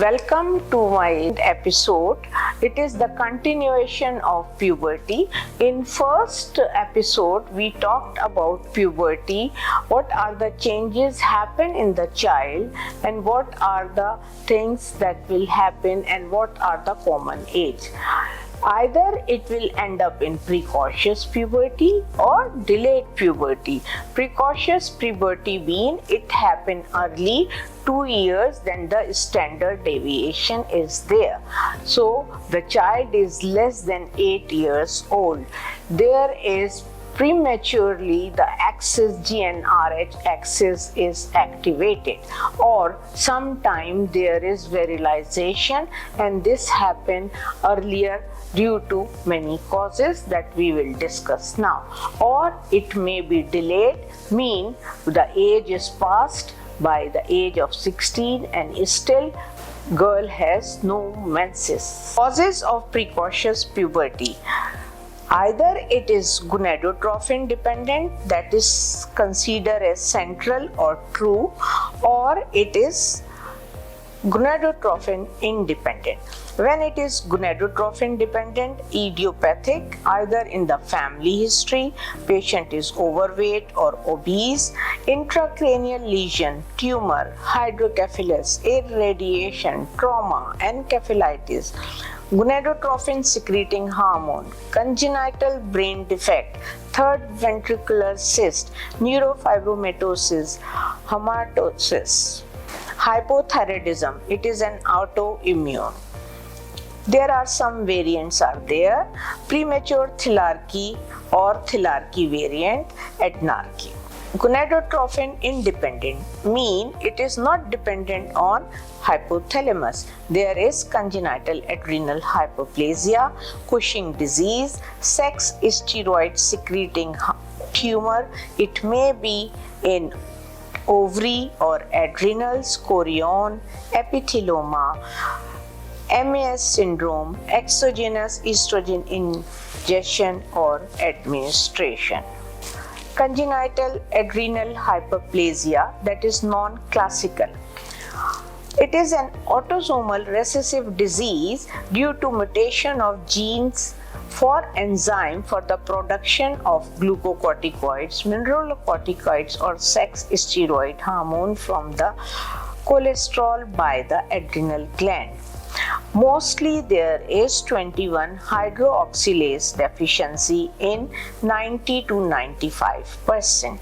Welcome to my episode. It is the continuation of puberty. In first episode, we talked about puberty, what are the changes happen in the child and what are the things that will happen and what are the common age. Either it will end up in precocious puberty or delayed puberty. Precocious puberty means it happened early, 2 years, then the standard deviation is there. So the child is less than 8 years old. There is prematurely the axis GnRH axis is activated, or sometime there is virilization, and this happened earlier due to many causes that we will discuss now. Or it may be delayed, mean the age is passed by the age of 16 and still girl has no menses. Causes of precocious puberty. Either it is gonadotrophin dependent, that is considered as central or true, or it is gonadotrophin independent. When it is gonadotrophin dependent, idiopathic, either in the family history, patient is overweight or obese, intracranial lesion, tumor, hydrocephalus, irradiation, trauma, encephalitis, gonadotrophin secreting hormone, congenital brain defect, third ventricular cyst, neurofibromatosis, hematosis, hypothyroidism, it is an autoimmune. There are some variants are there, premature thelarchy or thelarchy variant, adnarchy. Gonadotrophin independent mean it is not dependent on hypothalamus. There is congenital adrenal hyperplasia, Cushing disease, sex steroid secreting tumor. It may be in ovary or adrenals, chorion, epithelioma, MAS syndrome, exogenous estrogen ingestion or administration. Congenital adrenal hyperplasia, that is non-classical. It is an autosomal recessive disease due to mutation of genes for enzyme for the production of glucocorticoids, mineralocorticoids or sex steroid hormone from the cholesterol by the adrenal gland. Mostly there is 21 hydroxylase deficiency in 90 to 95%.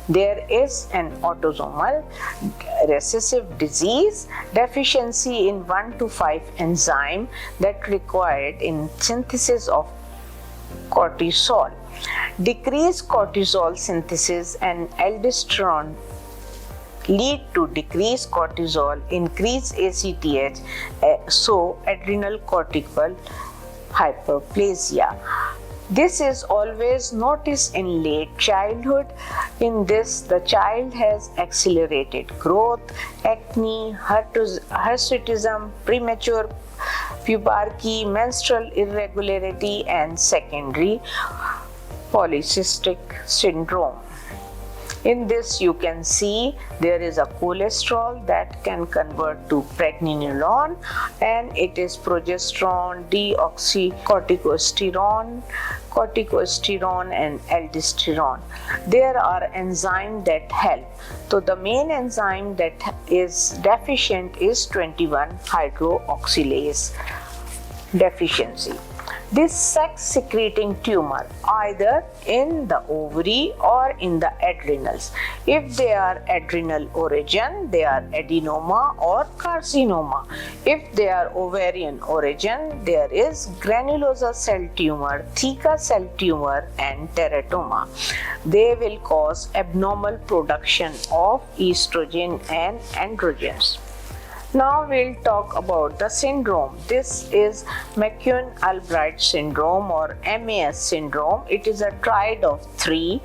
There is an autosomal recessive disease deficiency in 1 to 5 enzyme that required in synthesis of cortisol. Decreased cortisol synthesis and aldosterone lead to decreased cortisol, increased ACTH, so adrenal cortical hyperplasia. This is always noticed in late childhood. In this, the child has accelerated growth, acne, hirsutism, premature pubarchy, menstrual irregularity, and secondary polycystic syndrome. In this, you can see there is a cholesterol that can convert to pregnenolone, and it is progesterone, deoxycorticosterone, corticosterone, and aldosterone. There are enzymes that help. So the main enzyme that is deficient is 21 hydroxylase deficiency. This sex secreting tumor either in the ovary or in the adrenals. If they are adrenal origin, they are adenoma or carcinoma. If they are ovarian origin, there is granulosa cell tumor, theca cell tumor, and teratoma. They will cause abnormal production of estrogen and androgens. Now we'll talk about the syndrome. This is McCune-Albright syndrome or MAS syndrome. It is a triad of 3.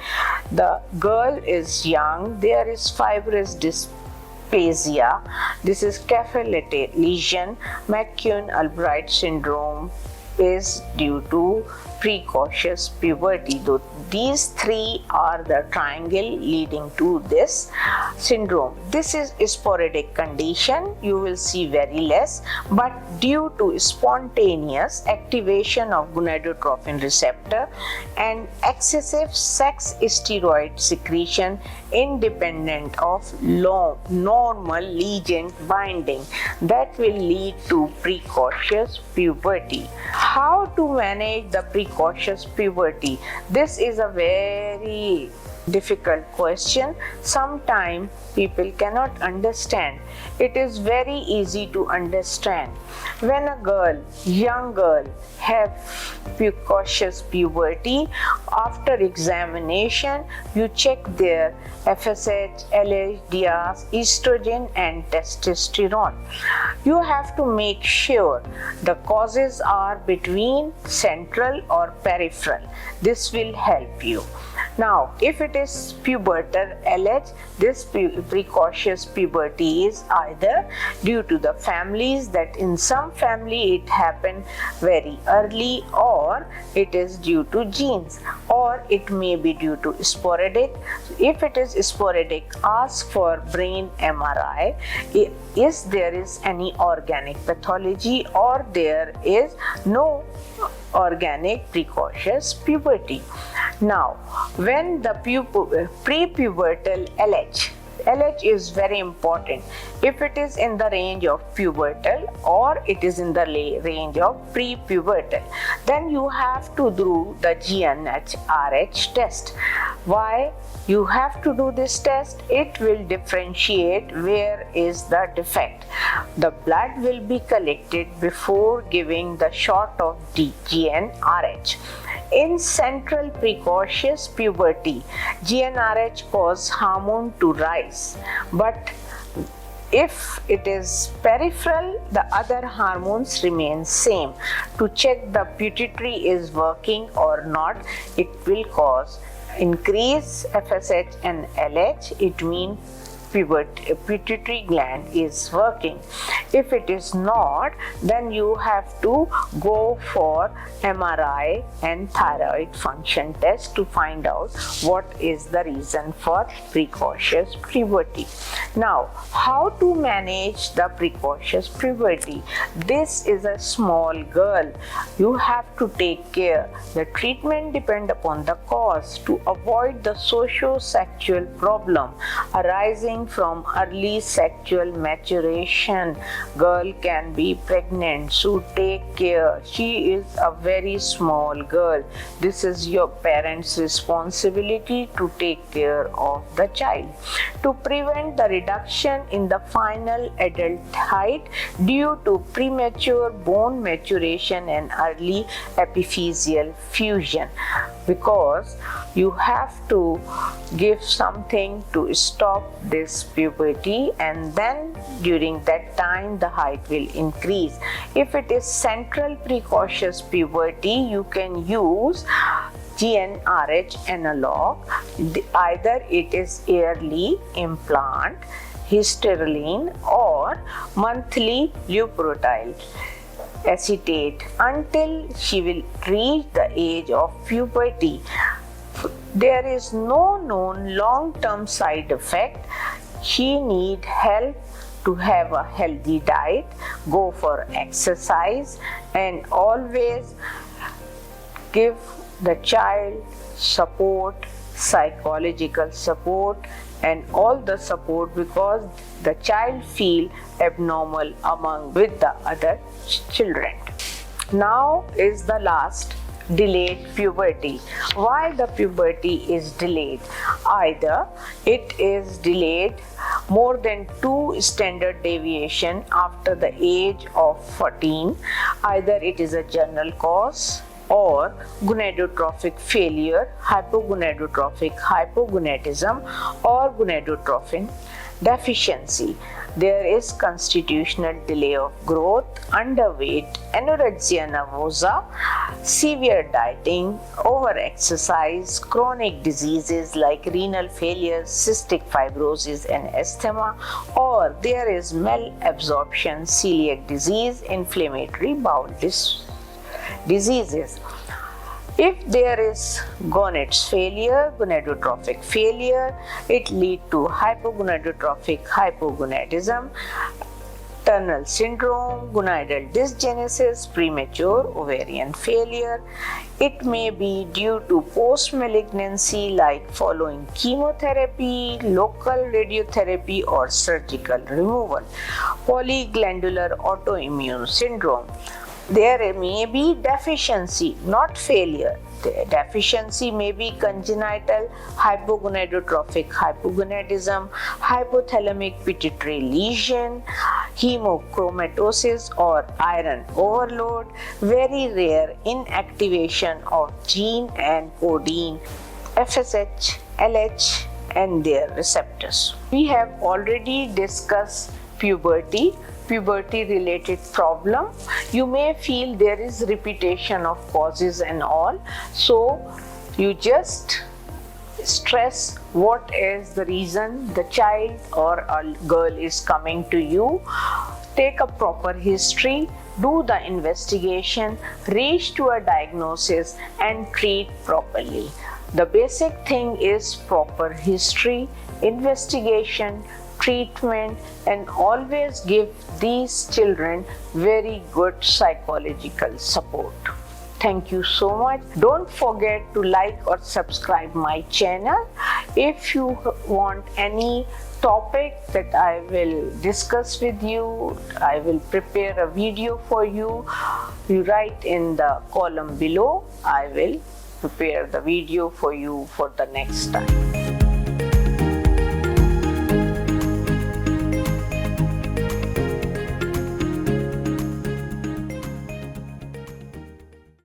The girl is young. There is fibrous dysplasia. This is cephalitic lesion, McCune-Albright syndrome, is due to precocious puberty. These three are the triangle leading to this syndrome. This is a sporadic condition. You will see very less, but due to spontaneous activation of gonadotropin receptor and excessive sex steroid secretion independent of normal ligand binding, that will lead to precocious puberty. How to manage the precocious puberty? This is a very difficult question. Sometimes people cannot understand. It is very easy to understand. When a young girl have precocious puberty, after examination you check their FSH, LH, Diaz, estrogen and testosterone. You have to make sure the causes are between central or peripheral. This will help you. Now, if it is pubertal LH, this precocious puberty is either due to the families, that in some family it happened very early, or it is due to genes, or it may be due to sporadic. If it is sporadic, ask for brain MRI. Is there is any organic pathology, or there is no organic precocious puberty. Now, when the prepubertal LH is very important. If it is in the range of pubertal or it is in the range of prepubertal, then you have to do the GnRH test. Why you have to do this test? It will differentiate where is the defect. The blood will be collected before giving the shot of GnRH. In central precocious puberty, GnRH causes hormone to rise, but if it is peripheral, the other hormones remain same. To check the pituitary is working or not, it will cause increase FSH and LH. It means pituitary gland is working. If it is not, then you have to go for MRI and thyroid function test to find out what is the reason for precocious puberty. Now, how to manage the precocious puberty? This is a small girl. You have to take care. The treatment depends upon the cause to avoid the socio-sexual problem arising from early sexual maturation. Girl can be pregnant, so take care. She is a very small girl. This is your parents' responsibility to take care of the child. To prevent the reduction in the final adult height due to premature bone maturation and early epiphyseal fusion, because you have to give something to stop this puberty, and then during that time the height will increase. If it is central precocious puberty, you can use GnRH analog. Either it is yearly implant, hysterine, or monthly leuprotide acetate until she will reach the age of puberty. There is no known long-term side effect. She needs help to have a healthy diet, go for exercise, and always give the child support, psychological support, and all the support, because the child feel abnormal with the other children. Now is the last, delayed puberty. Why the puberty is delayed? Either it is delayed more than 2 standard deviation after the age of 14. Either it is a general cause, or gonadotrophic failure, hypogonadotrophic hypogonadism, or gonadotropin deficiency. There is constitutional delay of growth, underweight, anorexia nervosa, severe dieting, overexercise, chronic diseases like renal failure, cystic fibrosis and asthma, or there is malabsorption, celiac disease, inflammatory bowel diseases. If there is gonads failure, gonadotrophic failure, it lead to hypogonadotrophic hypogonadism, tunnel syndrome, gonadal dysgenesis, premature ovarian failure. It may be due to post-malignancy like following chemotherapy, local radiotherapy or surgical removal. Polyglandular autoimmune syndrome. There may be deficiency, not failure. The deficiency may be congenital hypogonadotrophic hypogonadism, hypothalamic pituitary lesion, hemochromatosis or iron overload, very rare inactivation of gene and codeine, FSH, LH and their receptors. We have already discussed puberty related problem. You may feel there is repetition of causes and all, so you just stress what is the reason the child or a girl is coming to you. Take a proper history, do the investigation, reach to a diagnosis and treat properly. The basic thing is proper history, investigation, treatment, and always give these children very good psychological support. Thank you so much. Don't forget to like or subscribe my channel. If you want any topic that I will discuss with you, I will prepare a video for you. You write in the column below. I will prepare the video for you for the next time.